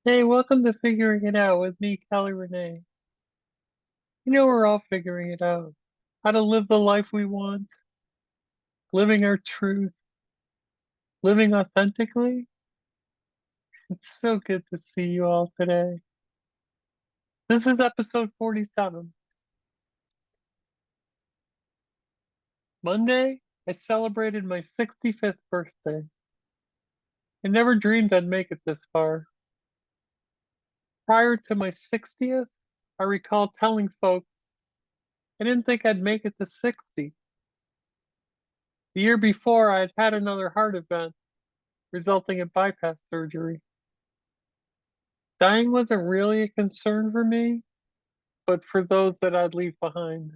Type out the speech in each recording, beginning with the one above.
Hey, welcome to Figuring It Out with me, Kelly Renee. We're all figuring it out. How to live the life we want, living our truth, living authentically. It's so good to see you all today. This is episode 47. Monday, I celebrated my 65th birthday. I never dreamed I'd make it this far. Prior to my 60th, I recall telling folks I didn't think I'd make it to 60. The year before, I'd had another heart event resulting in bypass surgery. Dying wasn't really a concern for me, but for those that I'd leave behind.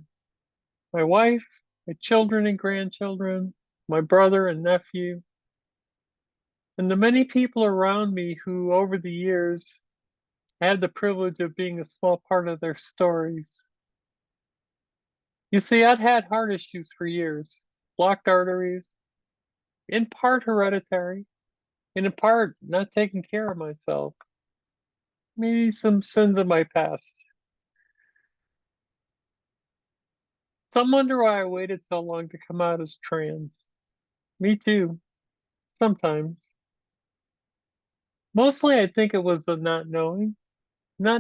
My wife, my children and grandchildren, my brother and nephew, and the many people around me who, over the years, had the privilege of being a small part of their stories. You see, I'd had heart issues for years, blocked arteries, in part hereditary, and in part not taking care of myself. Maybe some sins of my past. Some wonder why I waited so long to come out as trans. Me too, sometimes. Mostly, I think it was the not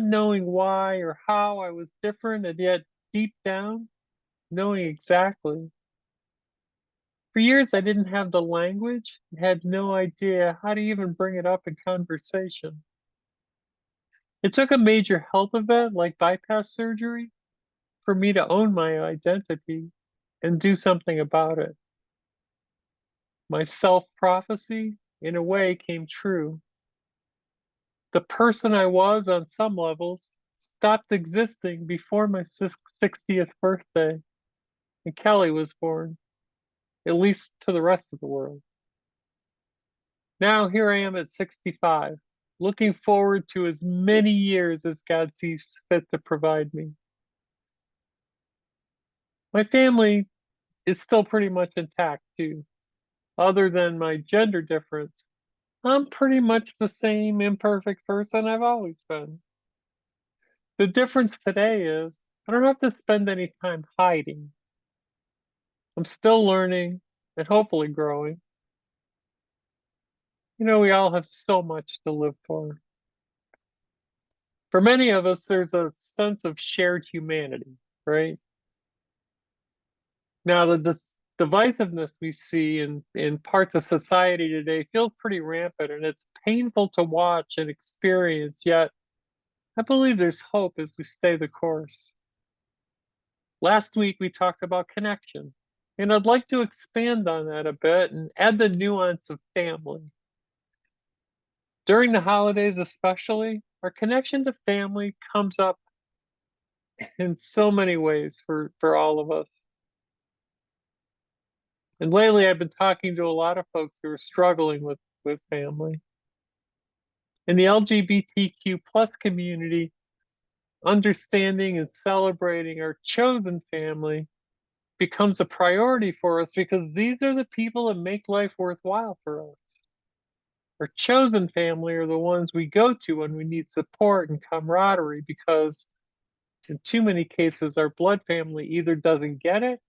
knowing why or how I was different, and yet deep down, knowing exactly. For years, I didn't have the language, had no idea how to even bring it up in conversation. It took a major health event like bypass surgery for me to own my identity and do something about it. My self prophecy, in a way, came true. The person I was on some levels stopped existing before my 60th birthday, and Kelly was born, at least to the rest of the world. Now here I am at 65, looking forward to as many years as God sees fit to provide me. My family is still pretty much intact too. Other than my gender difference, I'm pretty much the same imperfect person I've always been. The difference today is I don't have to spend any time hiding. I'm still learning and hopefully growing. We all have so much to live for. For many of us, there's a sense of shared humanity, right? Now, the divisiveness we see in parts of society today feels pretty rampant, and it's painful to watch and experience, yet I believe there's hope as we stay the course. Last week, we talked about connection, and I'd like to expand on that a bit and add the nuance of family. During the holidays, especially, our connection to family comes up in so many ways for all of us. And lately, I've been talking to a lot of folks who are struggling with family. In the LGBTQ plus community, understanding and celebrating our chosen family becomes a priority for us because these are the people that make life worthwhile for us. Our chosen family are the ones we go to when we need support and camaraderie because in too many cases, our blood family either doesn't get it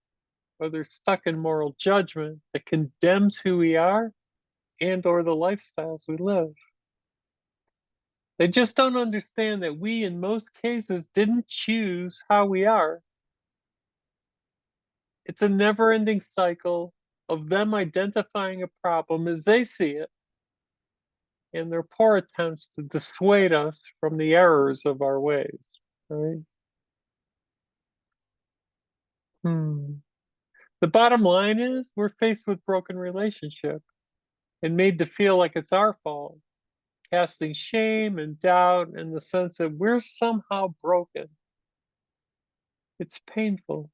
or they're stuck in moral judgment that condemns who we are and or the lifestyles we live. They just don't understand that we, in most cases, didn't choose how we are. It's a never-ending cycle of them identifying a problem as they see it and their poor attempts to dissuade us from the errors of our ways, right? Hmm. The bottom line is we're faced with broken relationship and made to feel like it's our fault, casting shame and doubt in the sense that we're somehow broken. It's painful,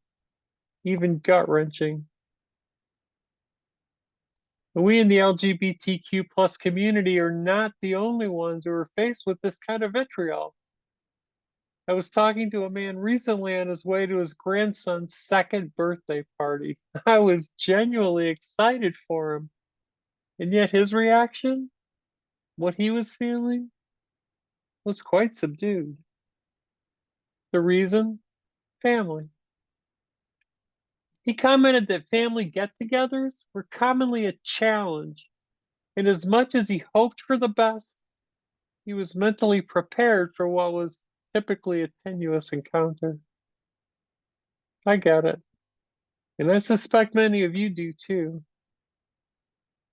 even gut-wrenching. We in the LGBTQ plus community are not the only ones who are faced with this kind of vitriol. I was talking to a man recently on his way to his grandson's second birthday party. I was genuinely excited for him. And yet his reaction, what he was feeling, was quite subdued. The reason? Family. He commented that family get-togethers were commonly a challenge, and as much as he hoped for the best, he was mentally prepared for what was typically a tenuous encounter. I get it, and I suspect many of you do too.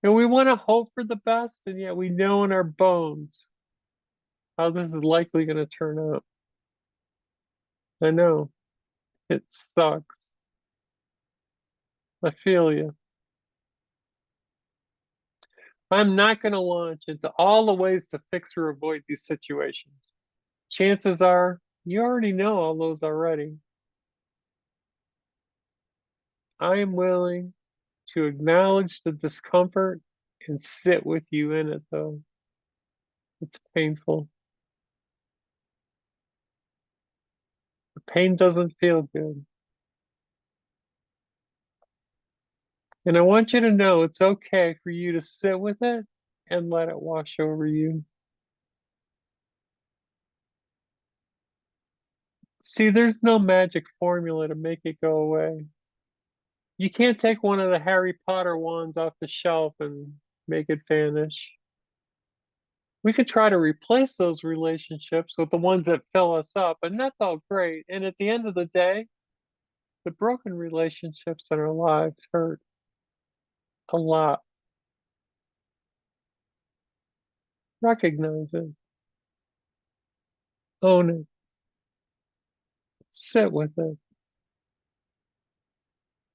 And we want to hope for the best, and yet we know in our bones how this is likely going to turn out. I know, it sucks. I feel you. I'm not going to launch into all the ways to fix or avoid these situations. Chances are you already know all those already. I am willing to acknowledge the discomfort and sit with you in it, though. It's painful. The pain doesn't feel good. And I want you to know it's okay for you to sit with it and let it wash over you. See, there's no magic formula to make it go away. You can't take one of the Harry Potter wands off the shelf and make it vanish. We could try to replace those relationships with the ones that fill us up, and that's all great. And at the end of the day, the broken relationships in our lives hurt a lot. Recognize it, own it, sit with it,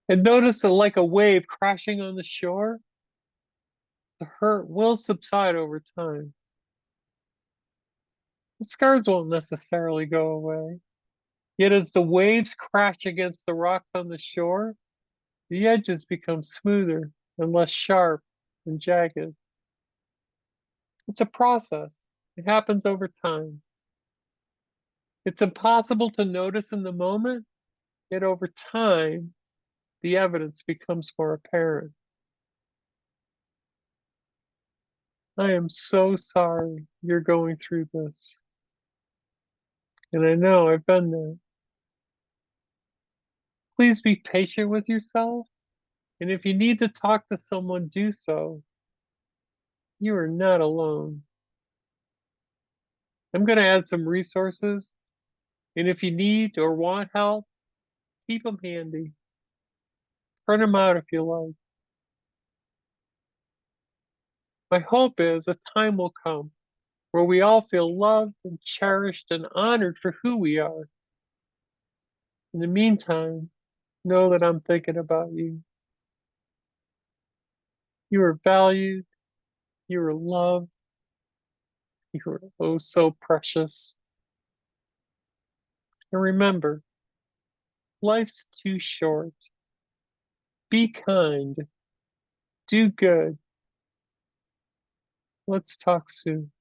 and notice that, like a wave crashing on the shore, the hurt will subside over time. The scars won't necessarily go away. Yet as the waves crash against the rocks on the shore, the edges become smoother and less sharp and jagged. It's a process. It happens over time. It's impossible to notice in the moment, yet over time, the evidence becomes more apparent. I am so sorry you're going through this. And I know I've been there. Please be patient with yourself. And if you need to talk to someone, do so. You are not alone. I'm going to add some resources. And if you need or want help, keep them handy. Print them out if you like. My hope is a time will come where we all feel loved and cherished and honored for who we are. In the meantime, know that I'm thinking about you. You are valued. You are loved. You are oh so precious. And remember, life's too short. Be kind. Do good. Let's talk soon.